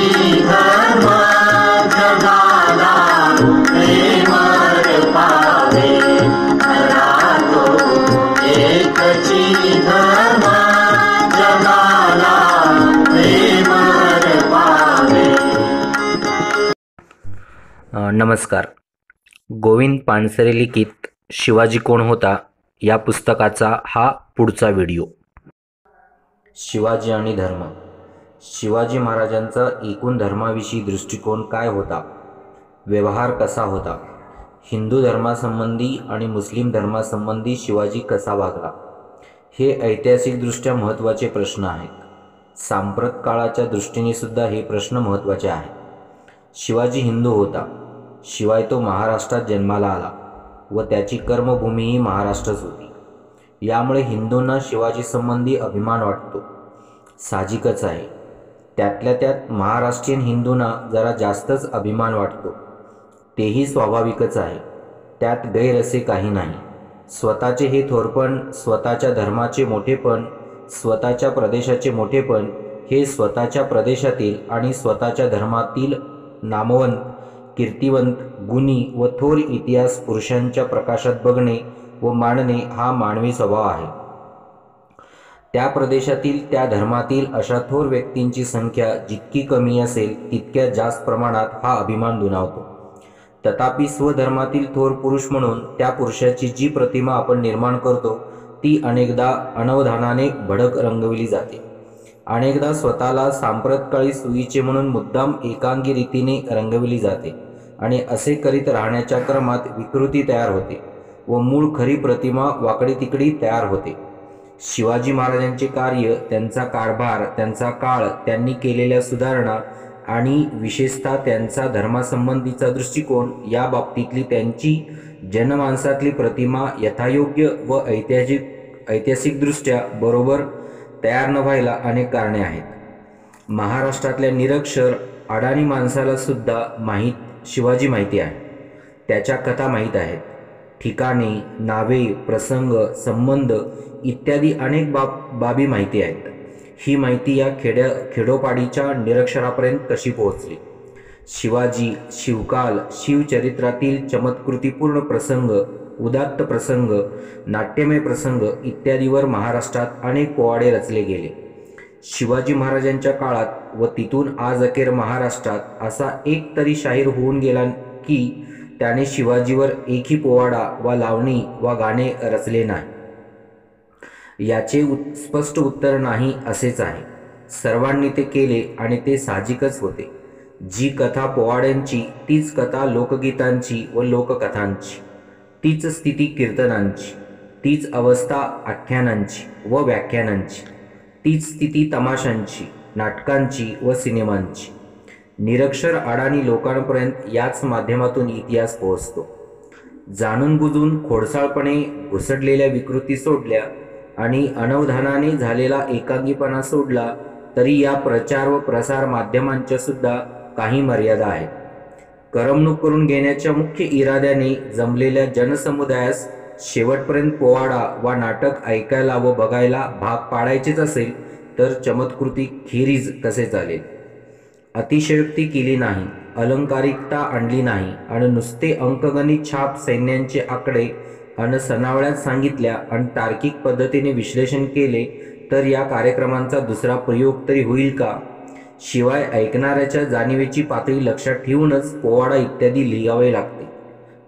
धर्म जगाला प्रेमळ पावे रातो एकची धर्म जगाला प्रेमळ पावे। नमस्कार। गोविंद पानसरे लिखित शिवाजी कोण होता या पुस्तकाचा हा पुढचा व्हिडिओ। शिवाजी आणि धर्म। शिवाजी महाराजांचा एकूण धर्माविषयी दृष्टिकोन काय होता, व्यवहार कसा होता, हिंदू धर्मासंबंधी आणि मुस्लिम धर्मासंबंधी शिवाजी कसा वागला, हे ऐतिहासिकदृष्ट्या महत्त्वाचे प्रश्न आहेत। सांप्रत काळाच्या दृष्टीने सुद्धा हे प्रश्न महत्त्वाचे आहेत। शिवाजी हिंदू होता, शिवाय तो महाराष्ट्रात जन्माला आला व त्याची कर्मभूमीही महाराष्ट्रच होती। यामुळे हिंदूंना शिवाजी संबंधी अभिमान वाटतो, साहजिकच आहे। त्यातल्या त्यात महाराष्ट्रीयन हिंदूंना जरा जास्तच अभिमान वाटतो, तेही स्वाभाविकच आहे, त्यात गैर असे काही नाही। स्वतःचे हे थोरपण, स्वतःच्या धर्माचे मोठेपण, स्वतःच्या प्रदेशाचे मोठेपण हे स्वतःच्या प्रदेशातील आणि स्वतःच्या धर्मातील नामवंत, कीर्तिवंत, गुणी व थोर इतिहास पुरुषांच्या प्रकाशात बघणे व मांडणे हा मानवी स्वभाव आहे। त्या प्रदेशातील, त्या धर्मातील अशा थोर व्यक्तींची संख्या जितकी कमी असेल तितक्या जास्त प्रमाणात हा अभिमान दुणावतो। तथापि स्वधर्मातील थोर पुरुष म्हणून त्या पुरुषाची जी प्रतिमा आपण निर्माण करतो ती अनेकदा अनवधानाने भडक रंगविली जाते, अनेकदा स्वतःला सांप्रतकाळी सोयीचे म्हणून मुद्दाम एकांगी रीतीने रंगविली जाते आणि असे करीत राहण्याच्या क्रमात विकृती तयार होते व मूळ खरी प्रतिमा वाकडी तिकडी तयार होते। शिवाजी महाराजांचे कार्य, त्यांचा कारभार, त्यांचा काळ, त्यांनी केलेल्या सुधारणा आणि विशेषतः त्यांचा धर्मासंबंधीचा दृष्टिकोन या बाबतीतली त्यांची जनमानसातली प्रतिमा यथायोग्य व ऐतिहासिकदृष्ट्या बरोबर तयार न व्हायला अनेक कारणे आहेत। महाराष्ट्रातल्या निरक्षर अडाणी माणसाला सुद्धा शिवाजी माहिती आहे, त्याच्या कथा माहीत आहेत, ठिकाणे, नावे, प्रसंग, संबंध इत्यादी अनेक बाबी माहिती आहेत। ही माहिती या खेडोपाडीच्या निरक्षरापर्यंत कशी पोहोचली? शिवाजी, शिवकाल, शिवचरित्रातील चमत्कृतीपूर्ण प्रसंग, उदात्त प्रसंग, नाट्यमय प्रसंग इत्यादीवर महाराष्ट्रात अनेक पोवाडे रचले गेले। शिवाजी महाराजांच्या काळात व तिथून आज अखेर महाराष्ट्रात असा एक तरी शाहीर होऊन गेला की त्याने शिवाजीवर एकही पोवाडा वा लावणी वा गाणे रचले नाही। याचे स्पष्ट उत्तर नाही असेच आहे। सर्वांनी ते केले आणि ते साहजिकच होते। जी कथा पोवाड्यांची तीच कथा लोकगीतांची व लोककथांची, तीच स्थिती कीर्तनांची, तीच अवस्था आख्यानांची व व्याख्यानांची, तीच स्थिती तमाशांची, नाटकांची व सिनेमांची। निरक्षर अडाणी लोकांपर्यंत याच माध्यमातून इतिहास पोहोचतो। जाणून बुजून खोडसाळपणे घुसडलेल्या विकृती सोडल्या आणि अनवधानाने झालेला एकांगीपणा सोडला तरी या प्रचार व प्रसार माध्यमांच्या सुद्धा काही मर्यादा आहेत। करमणूक करून घेण्याच्या मुख्य इराद्याने जमलेल्या जनसमुदायास शेवटपर्यंत पोवाडा वा नाटक ऐकायला व बघायला भाग पाडायचेच असेल तर चमत्कृती खेरीज कसे चालेल? अतिशयोक्ती केली नाही, अलंकारिकता आणली नाही आणि नुसते अंकगणित छाप सैन्यांचे आकडे आणि सनावळ्यात सांगितल्या आणि तार्किक पद्धतीने विश्लेषण केले तर या कार्यक्रमांचा दुसरा प्रयोग तरी होईल का? शिवाय ऐकणाऱ्याच्या जाणीवेची पातळी लक्षात ठेवूनच पोवाडा इत्यादी लिहावे लागते।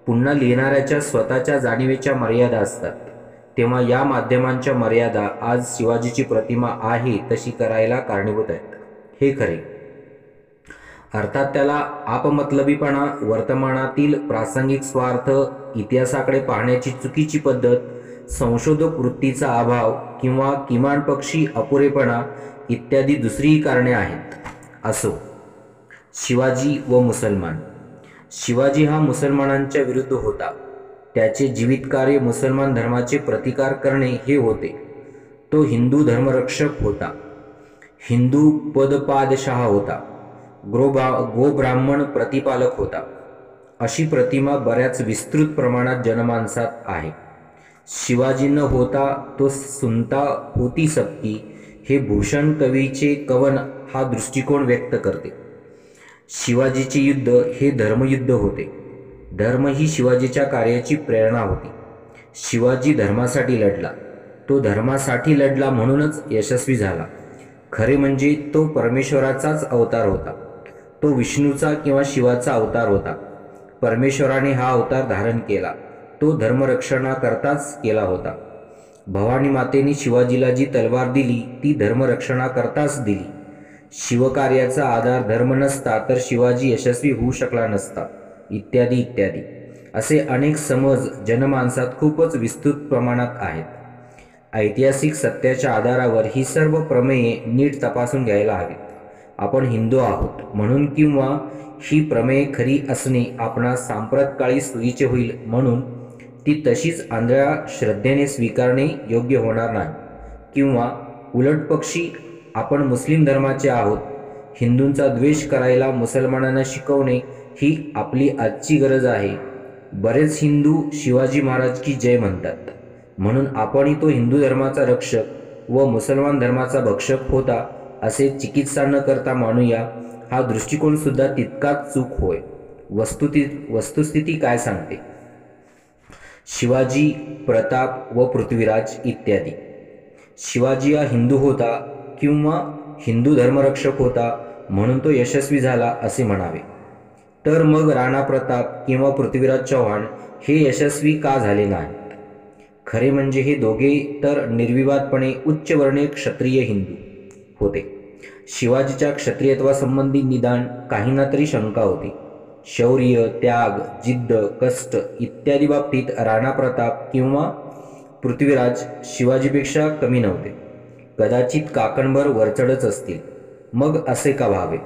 पुन्हा लिहिणाऱ्याच्या स्वतःच्या जाणीवेच्या मर्यादा असतात। तेव्हा या माध्यमांच्या मर्यादा आज शिवाजीची प्रतिमा आहे तशी करायला कारणीभूत आहेत, हे खरे। अर्थात त्याला आपमतलबीपणा, वर्तमानातील प्रासंगिक स्वार्थ, इतिहासाकडे पाहण्याची चुकीची पद्धत, संशोधक वृत्तीचा अभाव किंवा किमान पक्षी अपुरेपणा इत्यादी दुसरीही कारणे आहेत। असो, शिवाजी व मुसलमान। शिवाजी हा मुसलमानांच्या विरुद्ध होता। त्याचे जीवितकार्य मुसलमान धर्माचे प्रतिकार करणे हे होते। तो हिंदू धर्मरक्षक होता, हिंदू पदपादशाह होता, गोब्राह्मण प्रतिपालक होता। अशी प्रतिमा बऱ्याच विस्तृत प्रमाणात जनमानसात आहे। शिवाजी न होता तो सुनता होती सबकी हे भूषण कवीचे कवन हा दृष्टिकोन व्यक्त करते। शिवाजीचे युद्ध हे धर्मयुद्ध होते. धर्म ही शिवाजीच्या कार्याची प्रेरणा होती. शिवाजी धर्मासाठी लढला. तो धर्मासाठी लढला म्हणूनच यशस्वी झाला. खरे म्हणजे तो परमेश्वराचाच अवतार होता. तो विष्णूचा किंवा शिवाचा अवतार होता. परमेश्वराने हा अवतार धारण केला. तो धर्मरक्षणाकरताच केला होता. भवानी मातेने शिवाजीला जी तलवार दिली ती धर्मरक्षणाकरताच दिली. शिवकार्याचा आधार धर्म नसता तर शिवाजी यशस्वी होऊ शकला नसता, इत्यादी इत्यादी. असे अनेक समज जनमानसात खूपच विस्तृत प्रमाणात आहेत. ऐतिहासिक सत्याच्या आधारावर ही सर्व प्रमेये नीट तपासून घ्यायला हवीत. आपण हिंदू आहोत म्हणून किंवा ही प्रमेये खरी असणे आपणास सांप्रतकाळी सोयीचे होईल म्हणून ती तशीच आंधळ्या श्रद्धेने स्वीकारणे योग्य होणार नाही. किंवा उलटपक्षी आपण मुस्लिम धर्माचे आहोत, हिंदूंचा द्वेष करायला मुसलमानांना शिकवणे ही आपली आजची गरज आहे. बरेच हिंदू शिवाजी महाराज की जय म्हणतात म्हणून आपणही तो हिंदू धर्माचा रक्षक व मुसलमान धर्माचा भक्षक होता असे चिकित्सा न करता मानूया. हा दृष्टिकोन सुद्धा तितकाच चूक होय. वस्तुस्थिती काय सांगते? शिवाजी, प्रताप व पृथ्वीराज इत्यादी. शिवाजी हा हिंदू होता किंवा हिंदू धर्मरक्षक होता म्हणून तो यशस्वी झाला असे म्हणावे. तर मग राणा प्रताप किंवा पृथ्वीराज चव्हाण हे यशस्वी का झाले नाहीत? खरे म्हणजे हे दोघे तर निर्विवादपणे उच्चवर्णीय क्षत्रिय हिंदू होते. शिवाजीच्या क्षत्रियत्वासंबंधी निदान काहींना तरी शंका होती. शौर्य, त्याग, जिद्द, कष्ट इत्यादी बाबतीत राणा प्रताप किंवा पृथ्वीराज शिवाजीपेक्षा कमी नव्हते. कदाचित काकणभर वरचढच असतील. मग असे का व्हावे?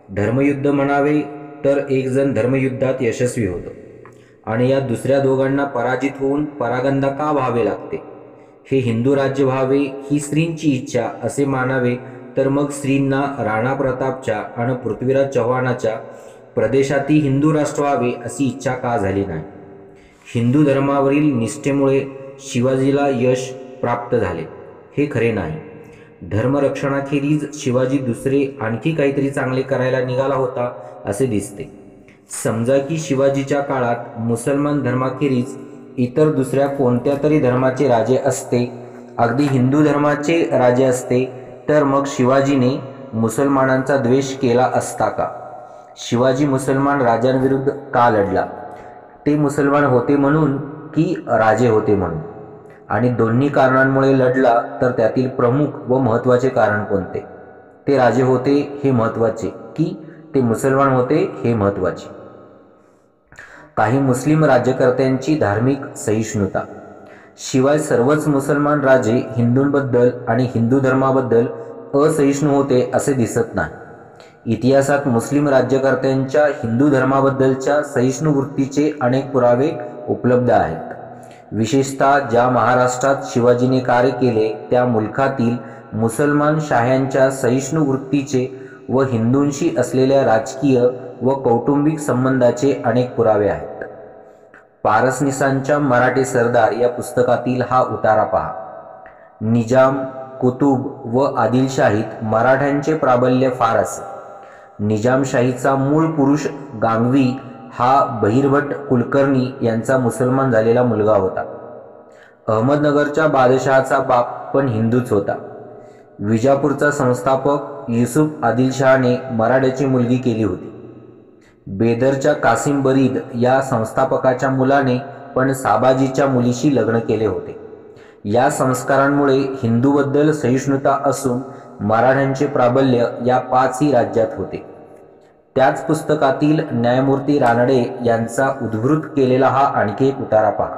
धर्मयुद्ध म्हणावे तर एक जण धर्मयुद्धात यशस्वी होतो आणि या दुसऱ्या दोघांना पराजित होऊन परागंदा का व्हावे लागते? हे हिंदू राज्य व्हावे ही स्त्रींची इच्छा असे मानावे तर मग स्त्रींना राणा प्रतापच्या आणि पृथ्वीराज चव्हाणाच्या प्रदेशातही हिंदू राष्ट्र व्हावे अशी इच्छा का झाली नाही? हिंदू धर्मावरील निष्ठेमुळे शिवाजीला यश प्राप्त झाले हे खरे नाही. धर्मरक्षणाखेरीज शिवाजी दुसरे आणखी काहीतरी चांगले करायला निघाला होता असे दिसते. समजा की शिवाजीच्या काळात मुसलमान धर्माखेरीज इतर दुसऱ्या कोणत्या तरी धर्माचे राजे असते, अगदी हिंदू धर्माचे राजे असते, तर मग शिवाजीने मुसलमानांचा द्वेष केला असता का? शिवाजी मुसलमान राजांविरुद्ध का लढला? ते मुसलमान होते म्हणून की राजे होते म्हणून? आणि दोन्ही कारणांमुळे लढला तर त्यातील प्रमुख व महत्त्वाचे कारण कोणते? ते राजे होते हे महत्त्वाचे की ते मुसलमान होते हे महत्त्वाचे? काही मुस्लिम राज्यकर्त्यांची धार्मिक सहिष्णुता. शिवाय सर्वच मुसलमान राजे हिंदूंबद्दल आणि हिंदू धर्माबद्दल असहिष्णू होते असे दिसत नाही. इतिहासात मुस्लिम राज्यकर्त्यांच्या हिंदू धर्माबद्दलच्या सहिष्णू वृत्तीचे अनेक पुरावे उपलब्ध आहेत. विशेषतः ज्या महाराष्ट्रात शिवाजीने कार्य केले त्या मुलखातील मुसलमान शाह्यांच्या सहिष्णू वृत्तीचे व हिंदूंशी असलेल्या राजकीय व कौटुंबिक संबंधाचे अनेक पुरावे आहेत. पारसनिसांच्या मराठे सरदार या पुस्तकातील हा उतारा पहा. निजाम, कुतुब व आदिलशाहीत मराठ्यांचे प्राबल्य फार असे. निजामशाहीचा मूळ पुरुष गांगवी हा बहिर्भट कुलकर्णी यांचा मुसलमान झालेला मुलगा होता. अहमदनगरच्या बादशहाचा बाप पण हिंदूच होता. विजापूरचा संस्थापक युसुफ आदिलशहाने मराठ्याची मुलगी केली होती. बेदरच्या कासिम बरीद या संस्थापकाच्या मुलाने पण साबाजीच्या मुलीशी लग्न केले होते. या संस्कारांमुळे हिंदूबद्दल सहिष्णुता असून मराठ्यांचे प्राबल्य या पाचही राज्यात होते. त्याच पुस्तकातील न्यायमूर्ती रानडे यांचा उद्धृत केलेला हा आणखी एक उतारा पहा.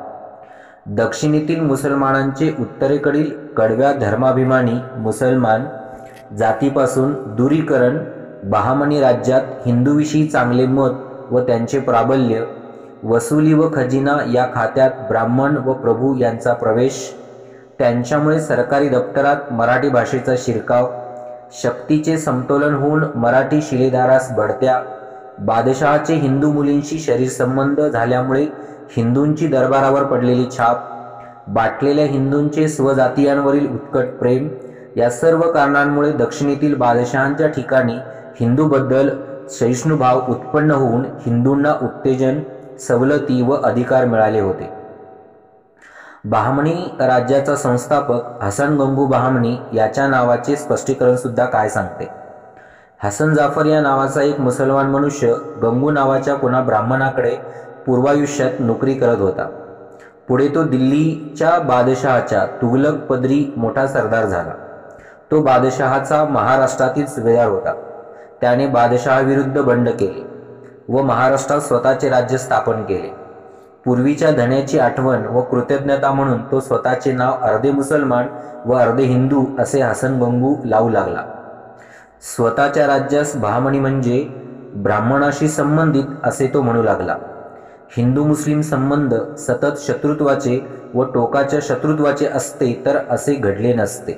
दक्षिणेतील मुसलमानांचे उत्तरेकडील कडव्या धर्माभिमानी मुसलमान जातीपासून दूरीकरण, बहामनी राज्यात हिंदूविषयी चांगले मत व त्यांचे प्राबल्य, वसुली व खजिना या खात्यात ब्राह्मण व प्रभू यांचा प्रवेश, त्यांच्यामुळे सरकारी दप्तरात मराठी भाषेचा शिरकाव, शक्तीचे समतोलन होऊन मराठी शिलेदारास बढत्या, बादशहाचे हिंदू मुलींशी शरीरसंबंध झाल्यामुळे हिंदूंची दरबारावर पडलेली छाप, बाटलेल्या हिंदूंचे स्वजातीयांवरील उत्कट प्रेम, या सर्व कारणांमुळे दक्षिणेतील बादशहांच्या ठिकाणी हिंदूबद्दल सहिष्णुभाव उत्पन्न होऊन हिंदूंना उत्तेजन, सवलती व अधिकार मिळाले होते. बहामनी राज्याचा संस्थापक हसन गंगू बहामनी याच्या नावाचे स्पष्टीकरण सुद्धा काय सांगते. हसन जाफर या नावाचा एक मुसलमान मनुष्य गंगू नावाच्या कुणा ब्राह्मणाकडे पूर्वायुष्यात नोकरी करत होता. पुढे तो दिल्लीच्या बादशहाच्या तुघलक पदरी मोठा सरदार झाला. तो बादशहाचा महाराष्ट्रातील सुभेदार होता. त्याने बादशहाविरुद्ध बंड केले व महाराष्ट्रात स्वतःचे राज्य स्थापन केले. पूर्वीच्या धन्याची आठवण व कृतज्ञता म्हणून तो स्वतःचे नाव अर्धे मुसलमान व अर्धे हिंदू असे हसन गंगू लावू लागला. स्वतःच्या राज्यास बहामनी म्हणजे ब्राह्मणाशी संबंधित असे तो म्हणू लागला. हिंदू मुस्लिम संबंध सतत शत्रुत्वाचे व टोकाच्या शत्रुत्वाचे असते तर असे घडले नसते.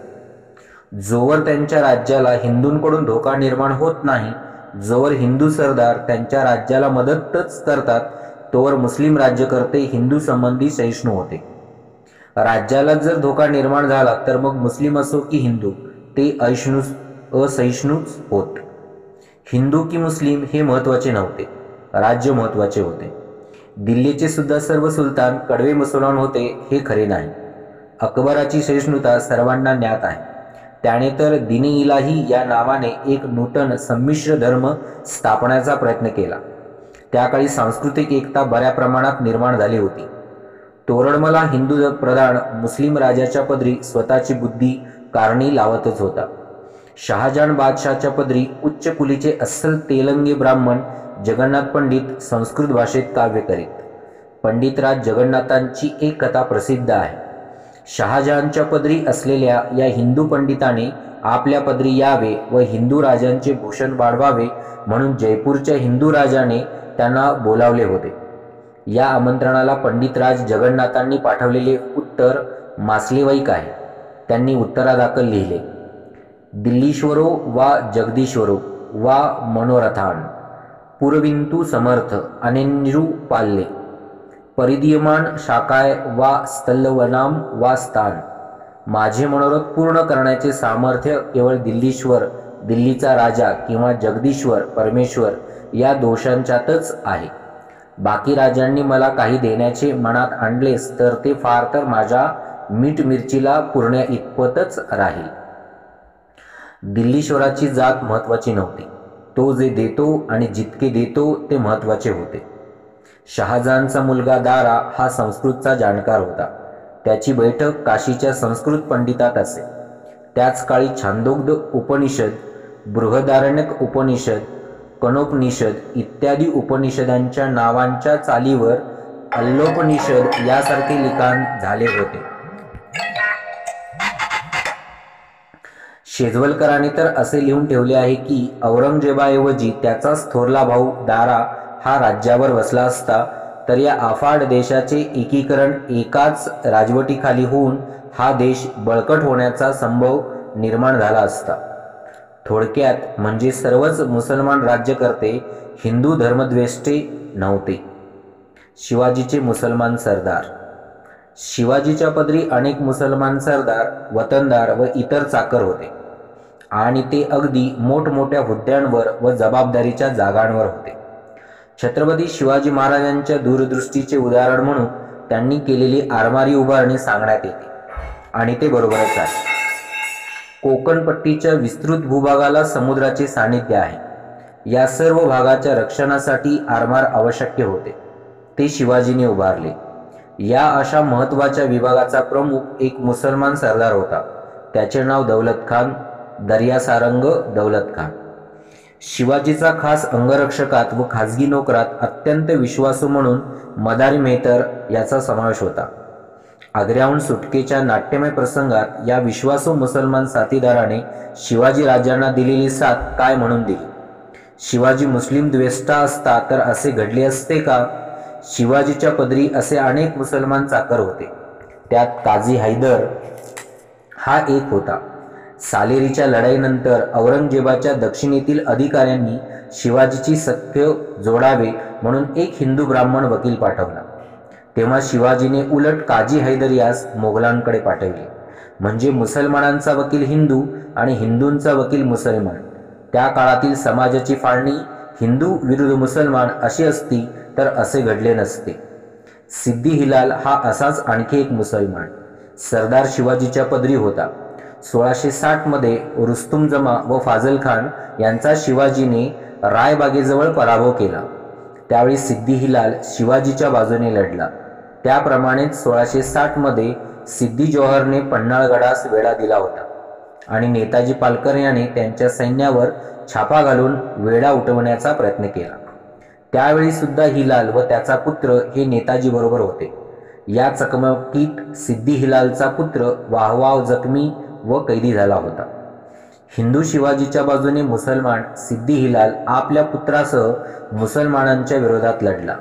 जोवर त्यांच्या राज्याला हिंदूंकडून धोका निर्माण होत नाही, जोवर हिंदू सरदार त्यांच्या राज्याला मदतच करतात, तोवर मुस्लिम राज्यकर्ते हिंदू संबंधी सहिष्णू होते. राज्याला जर धोका निर्माण झाला तर मग मुस्लिम असो की हिंदू ते असहिष्णूच होत. हिंदू की मुस्लिम हे महत्त्वाचे नव्हते, राज्य महत्त्वाचे होते. दिल्लीचे सुद्धा सर्व सुलतान कडवे मुसलमान होते हे खरे नाही. अकबराची सहिष्णुता सर्वांना ज्ञात आहे. त्याने तर दिने इलाही या नावाने एक नूतन संमिश्र धर्म स्थापण्याचा प्रयत्न केला. त्या काळी सांस्कृतिक एकता बऱ्या प्रमाणात निर्माण झाली होती. तोरडमला हिंदू प्रधान मुस्लिम राजाच्या पदरी स्वतःची बुद्धी कारणी लावतच होता. शहाजहान बादशाहच्या पदरी उच्च कुलीचे अस्सल तेलंगे ब्राह्मण जगन्नाथ पंडित संस्कृत भाषेत काव्य करीत. पंडितराज जगन्नाथांची एक कथा प्रसिद्ध आहे. शहाजहानच्या पदरी असलेल्या या हिंदू पंडिताने आपल्या पदरी यावे व हिंदू राजांचे भूषण वाढवावे म्हणून जयपूरच्या हिंदू राजाने त्यांना बोलावले होते. या आमंत्रणाला पंडितराज जगन्नाथांनी पाठवलेले उत्तर मासलेवाईक आहे. त्यांनी उत्तरादाखल लिहिले, दिल्लीश्वरो वा जगदीश्वरो वा मनोरथान पुरविंतु समर्थ अनेन्यू पाल्ले परिदीयमान शाकाय वा स्तल्लवनाम वा स्थान. माझे मनोरथ पूर्ण करण्याचे सामर्थ्य केवळ दिल्लीश्वर, दिल्लीचा राजा किंवा जगदीश्वर परमेश्वर या दोषांच्यातच आहे. बाकी राजांनी मला काही देण्याचे मनात आणलेस तर ते फार तर माझ्या मीठ मिरचीला पुरण्या इतपतच राहील. दिल्लीश्वराची जात महत्त्वाची नव्हती, तो जे देतो आणि जितके देतो ते महत्त्वाचे होते. शहाजहानचा मुलगा दारा हा संस्कृतचा जाणकार होता. त्याची बैठक काशीच्या संस्कृत पंडितात असे. त्याच काळी छांदोग्ध उपनिषद, बृहदारण्यक उपनिषद, कणोपनिषद इत्यादी उपनिषदांच्या नावांच्या चालीवर अल्लोपनिषद यासारखे लिखाण झाले होते. शेजवलकरांनी तर असे लिहून ठेवले आहे की औरंगजेबाऐवजी त्याचाच थोरला भाऊ दारा हा राज्यावर बसला असता तर या अफाट देशाचे एकीकरण एकाच राजवटीखाली होऊन हा देश बळकट होण्याचा संभव निर्माण झाला असता. थोडक्यात म्हणजे सर्वच मुसलमान राज्यकर्ते हिंदू धर्मद्वेष्टे नव्हते. शिवाजीचे मुसलमान सरदार. शिवाजीच्या पदरी अनेक मुसलमान सरदार, वतनदार व इतर चाकर होते आणि ते अगदी मोठमोठ्या हुद्द्यांवर व जबाबदारीच्या जागांवर होते. छत्रपती शिवाजी महाराजांच्या दूरदृष्टीचे उदाहरण म्हणून त्यांनी केलेली आरमारी उभारणी सांगण्यात येते आणि ते बरोबरच आहे. कोकणपट्टीच्या विस्तृत भूभागाला समुद्राचे सानिध्य आहे. या सर्व भागाच्या रक्षणासाठी आरमार आवश्यक होते, ते शिवाजीने उभारले. या अशा महत्त्वाच्या विभागाचा प्रमुख एक मुसलमान सरदार होता. त्याचे नाव दौलत खान, दर्यासारंग दौलत खान. शिवाजीचा खास अंगरक्षकात व खाजगी नोकरात अत्यंत विश्वासू म्हणून मदारी मेहतर याचा समावेश होता. आग्र्याहून सुटकेच्या नाट्यमय प्रसंगात या विश्वासू मुसलमान साथीदाराने शिवाजी राजांना दिलेली साथ काय म्हणून दिली. शिवाजी मुस्लिम द्वेष्टा असता तर असे घडले असते का. शिवाजीच्या पदरी असे अनेक मुसलमान चाकर होते. त्यात काझी हैदर हा एक होता. सालेरीच्या लढाईनंतर औरंगजेबाच्या दक्षिणेतील अधिकाऱ्यांनी शिवाजीची सख्य जोडावे म्हणून एक हिंदू ब्राह्मण वकील पाठवला. तेव्हा शिवाजीने उलट काझी हैदर यास मोगलांकडे पाठवले. म्हणजे मुसलमानांचा वकील हिंदू आणि हिंदूंचा वकील मुसलमान. त्या काळातील समाजाची फाळणी हिंदू विरुद्ध मुसलमान अशी असती तर असे घडले नसते. सिद्दी हिलाल हा असाच आणखी एक मुसलमान सरदार शिवाजीच्या पदरी होता. 1660 मध्ये रुस्तुम जमा व फाझल खान यांचा शिवाजीने रायबागेजवळ पराभव केला. त्यावेळी सिद्दी हिलाल शिवाजीच्या बाजूने लढला. त्याप्रमाणेच 1660 मध्ये सिद्दी जोहरने पन्हाळगडास वेढा दिला होता आणि नेताजी पालकर याने त्यांच्या सैन्यावर छापा घालून वेढा उठवण्याचा प्रयत्न केला. त्यावेळी सुद्धा हिलाल व त्याचा पुत्र हे नेताजी बरोबर होते. या चकमकीत सिद्दी हिलालचा पुत्र वाहवाव जखमी व कैदी झाला होता. हिंदू शिवाजीच्या बाजूने मुसलमान सिद्दी हिलाल आपल्या पुत्रासह मुसलमानांच्या विरोधात लढला.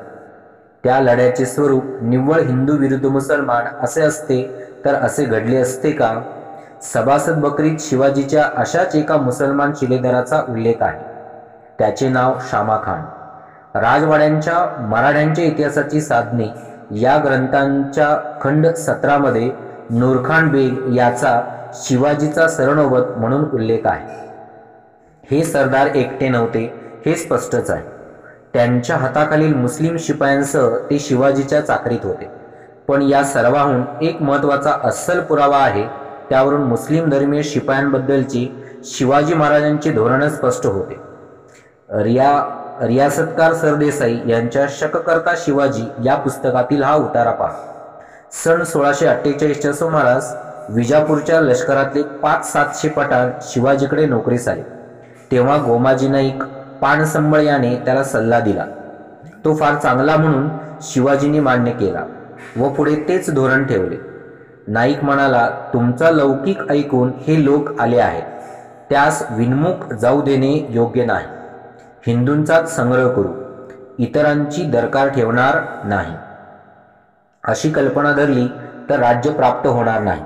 त्या लढ्याचे स्वरूप निव्वळ हिंदू विरुद्ध मुसलमान असे असते तर असे घडले असते का? सभासद बकरीत शिवाजीच्या अशाच एका मुसलमान शिलेदाराचा उल्लेख आहे. त्याचे नाव शामा खान. राजवाड्यांच्या मराठ्यांच्या इतिहासाची साधने या ग्रंथांच्या खंड 17 मध्ये नूरखान बेग याचा शिवाजीचा सरनोबत म्हणून उल्लेख आहे. हे सरदार एकटे नव्हते हे स्पष्टच आहे. त्यांच्या हाताखालील मुस्लिम शिपायांसह ते शिवाजीच्या चाकरीत होते. पण या सर्वाहून एक महत्त्वाचा अस्सल पुरावा आहे. त्यावरून मुस्लिम धर्मीय शिपायांबद्दलची शिवाजी महाराजांचे धोरणच स्पष्ट होते. रियासतकार सरदेसाई यांच्या शककर्ता शिवाजी या पुस्तकातील हा उतारा पहा. सन 1648च्या सुमारास विजापूरच्या लष्करातले 500-700 पठाण शिवाजीकडे नोकरीस आले. तेव्हा गोमाजी नाईक पानसंबळ याने त्याला सल्ला दिला. तो फार चांगला म्हणून शिवाजींनी मान्य केला व पुढे तेच धोरण ठेवले. नाईक म्हणाला, तुमचा लौकिक ऐकून हे लोक आले आहेत, त्यास विनमुख जाऊ देणे योग्य नाही. हिंदूंचाच संग्रह करू, इतरांची दरकार ठेवणार नाही. अशी कल्पना धरली तर राज्य प्राप्त होणार नाही.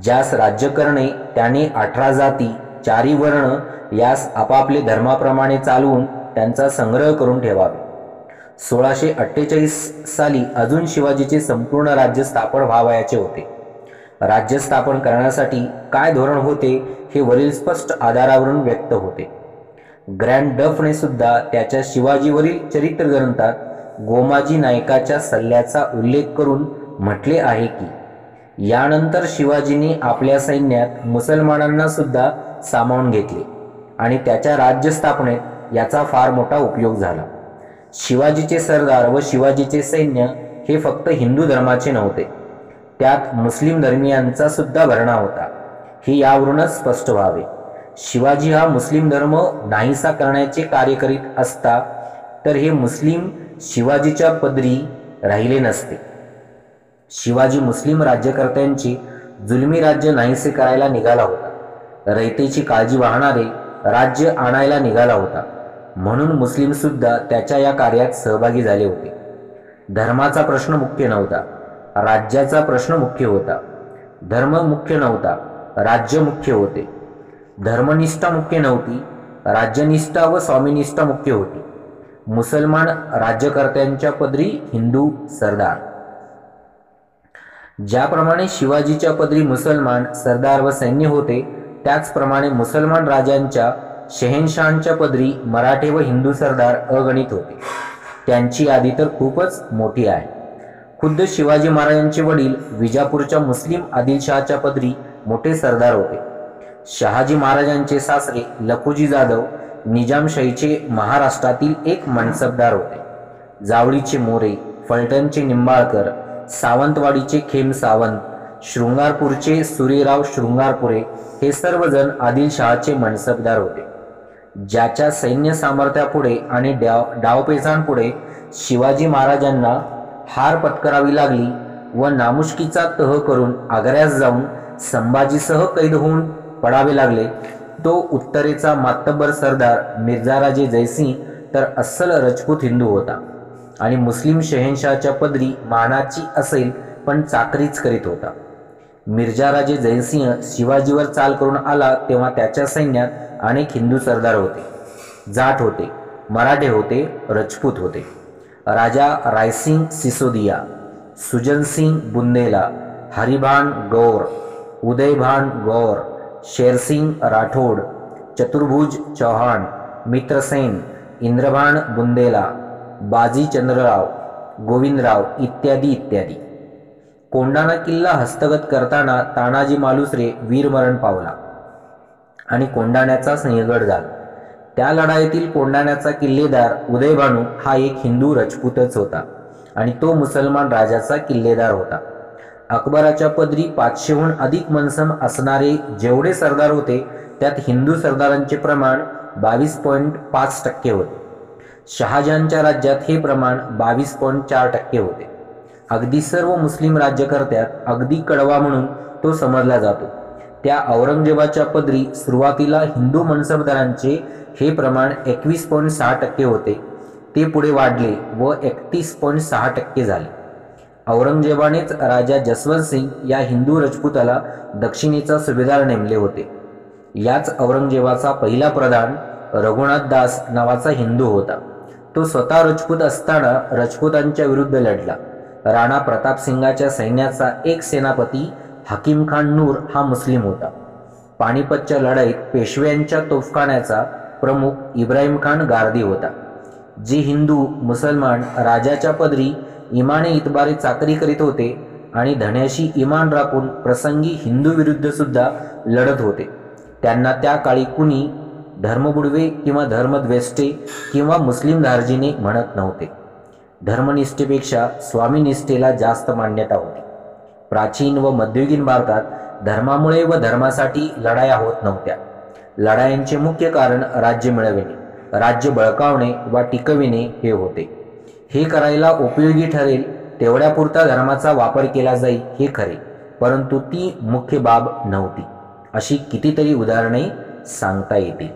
ज्यास राज्य करणे त्याने 18 जाती 4 वर्ण यास आपापले धर्माप्रमाणे चालवून त्यांचा संग्रह करून ठेवावे. 1648 साली अजून शिवाजीचे संपूर्ण राज्य स्थापन व्हावयाचे होते. राज्य स्थापन करण्यासाठी काय धोरण होते हे वरील स्पष्ट आधारावरून व्यक्त होते. ग्रँड डफने सुद्धा त्याच्या शिवाजीवरील चरित्र ग्रंथात गोमाजी नायकाच्या सल्ल्याचा उल्लेख करून म्हटले आहे की यानंतर शिवाजींनी आपल्या सैन्यात मुसलमानांना सुद्धा सामावून घेतले आणि त्याच्या राज्य स्थापनेत याचा फार मोठा उपयोग झाला. शिवाजीचे सरदार व शिवाजीचे सैन्य हे फक्त हिंदू धर्माचे नव्हते, त्यात मुस्लिम धर्मियांचा सुद्धा भरणा होता. हे यावरूनच स्पष्ट व्हावे. शिवाजी हा मुस्लिम धर्म नाहीसा करण्याचे कार्य करीत असता तर हे मुस्लिम शिवाजीच्या पदरी राहिले नसते. शिवाजी मुस्लिम राज्यकर्त्यांचे जुलमी राज्य नाहीसे करायला निघाला होता. रयतेची काळजी वाहणारे राज्य आणायला निघाला होता. म्हणून मुस्लिम सुद्धा त्याच्या या कार्यात सहभागी झाले होते. धर्माचा प्रश्न मुख्य नव्हता, राज्याचा प्रश्न मुख्य होता. धर्म मुख्य नव्हता, राज्य मुख्य होते. धर्मनिष्ठा मुख्य नव्हती, राज्यनिष्ठा व स्वामीनिष्ठा मुख्य होती. मुसलमान राज्यकर्त्यांच्या पदरी हिंदू सरदार. ज्याप्रमाणे शिवाजीच्या पदरी मुसलमान सरदार व सैन्य होते, त्याचप्रमाणे मुसलमान राजांच्या शहेनशहांच्या पदरी मराठे व हिंदू सरदार अगणित होते. त्यांची यादी तर खूपच मोठी आहे. खुद्द शिवाजी महाराजांचे वडील विजापूरच्या मुस्लिम आदिलशहाच्या पदरी मोठे सरदार होते. शहाजी महाराजांचे सासरे लखुजी जाधव निजामशाहीचे महाराष्ट्रातील एक मनसबदार होते. जावळीचे मोरे, फलटणचे निंबाळकर, सावंतवाडीचे खेम सावंत, शृंगारपूरचे सूर्यराव शृंगारपुरे हे सर्वजण आदिलशहाचे मनसबदार होते. ज्याच्या सैन्य सामर्थ्यापुढे आणि डावपेचांपुढे शिवाजी महाराजांना हार पत्करावी लागली व नामुष्कीचा तह करून आग्र्यास जाऊन संभाजीसह कैद होऊन पडावे लागले, तो उत्तरेचा मातब्बर सरदार मिर्झाराजे जयसिंग तर अस्सल राजपूत हिंदू होता आणि मुस्लिम शहेनशाहच्या पदरी मानाची असेल पण चाकरीच करीत होता. मिर्झाराजे जयसिंह शिवाजीवर चाल करून आला तेव्हा त्याच्या सैन्यात अनेक हिंदू सरदार होते. जाट होते, मराठे होते, राजपूत होते. राजा रायसिंग सिसोदिया, सुजनसिंग बुंदेला, हरिभान गौर, उदयभान गौर, शेरसिंग राठोड, चतुर्भुज चौहान, मित्रसेन, इंद्रभान बुंदेला, बाजी चंद्रराव, गोविंदराव इत्यादी इत्यादी. कोंढाणा किल्ला हस्तगत करताना तानाजी मालुसरे वीरमरण पावला आणि कोंढाण्याचा सिंहगड झाला. त्या लढाईतील कोंढाण्याचा किल्लेदार उदयभानू हा एक हिंदू राजपूतच होता आणि तो मुसलमान राजाचा किल्लेदार होता. अकबराच्या पदरी 500हून अधिक मनसब असणारे जेवढे सरदार होते त्यात हिंदू सरदारांचे प्रमाण 22.5% होते. शहाजहानच्या राज्यात हे प्रमाण 22.4% होते. अगदी सर्व मुस्लिम राज्यकर्त्यात अगदी कडवा म्हणून तो समजला जातो. त्या औरंगजेबाच्या पदरी सुरुवातीला हिंदू मनसबदारांचे हे प्रमाण 21.6% होते. ते पुढे वाढले व 31.6% झाले. औरंगजेबानेच राजा जसवंत सिंग या हिंदू राजपुताला दक्षिणेचा सुभेदार नेमले होते. याच औरंगजेबाचा पहिला प्रधान रघुनाथ दास नावाचा हिंदू होता. तो स्वतः राजपूत असताना राजपुतांच्या विरुद्ध लढला. राणा प्रतापसिंगाच्या सैन्याचा एक सेनापती हकीम खान नूर हा मुस्लिम होता. पानिपतच्या लढाईत पेशव्यांच्या तोफखान्याचा प्रमुख इब्राहिम खान गारदी होता. जे हिंदू मुसलमान राजाच्या पदरी इमाने इतबारे चाकरी करीत होते आणि धन्याशी इमान राखून प्रसंगी हिंदू विरुद्ध सुद्धा लढत होते, त्यांना त्या काळी कुणी धर्मबुडवे किंवा धर्मद्वेष्टे किंवा मुस्लिम धार्जिणे म्हणत नव्हते. धर्मनिष्ठेपेक्षा स्वामीनिष्ठेला जास्त मान्यता होती. प्राचीन व मध्ययुगीन भारतात धर्मामुळे व धर्मासाठी लढाया होत नव्हत्या. लढायांचे मुख्य कारण राज्य मिळविणे, राज्य बळकावणे वा टिकविणे हे होते. हे करायला उपयोगी ठरेल तेवढ्यापुरता धर्माचा वापर केला जाई हे खरे, परंतु ती मुख्य बाब नव्हती. अशी कितीतरी उदाहरणे सांगता येतील.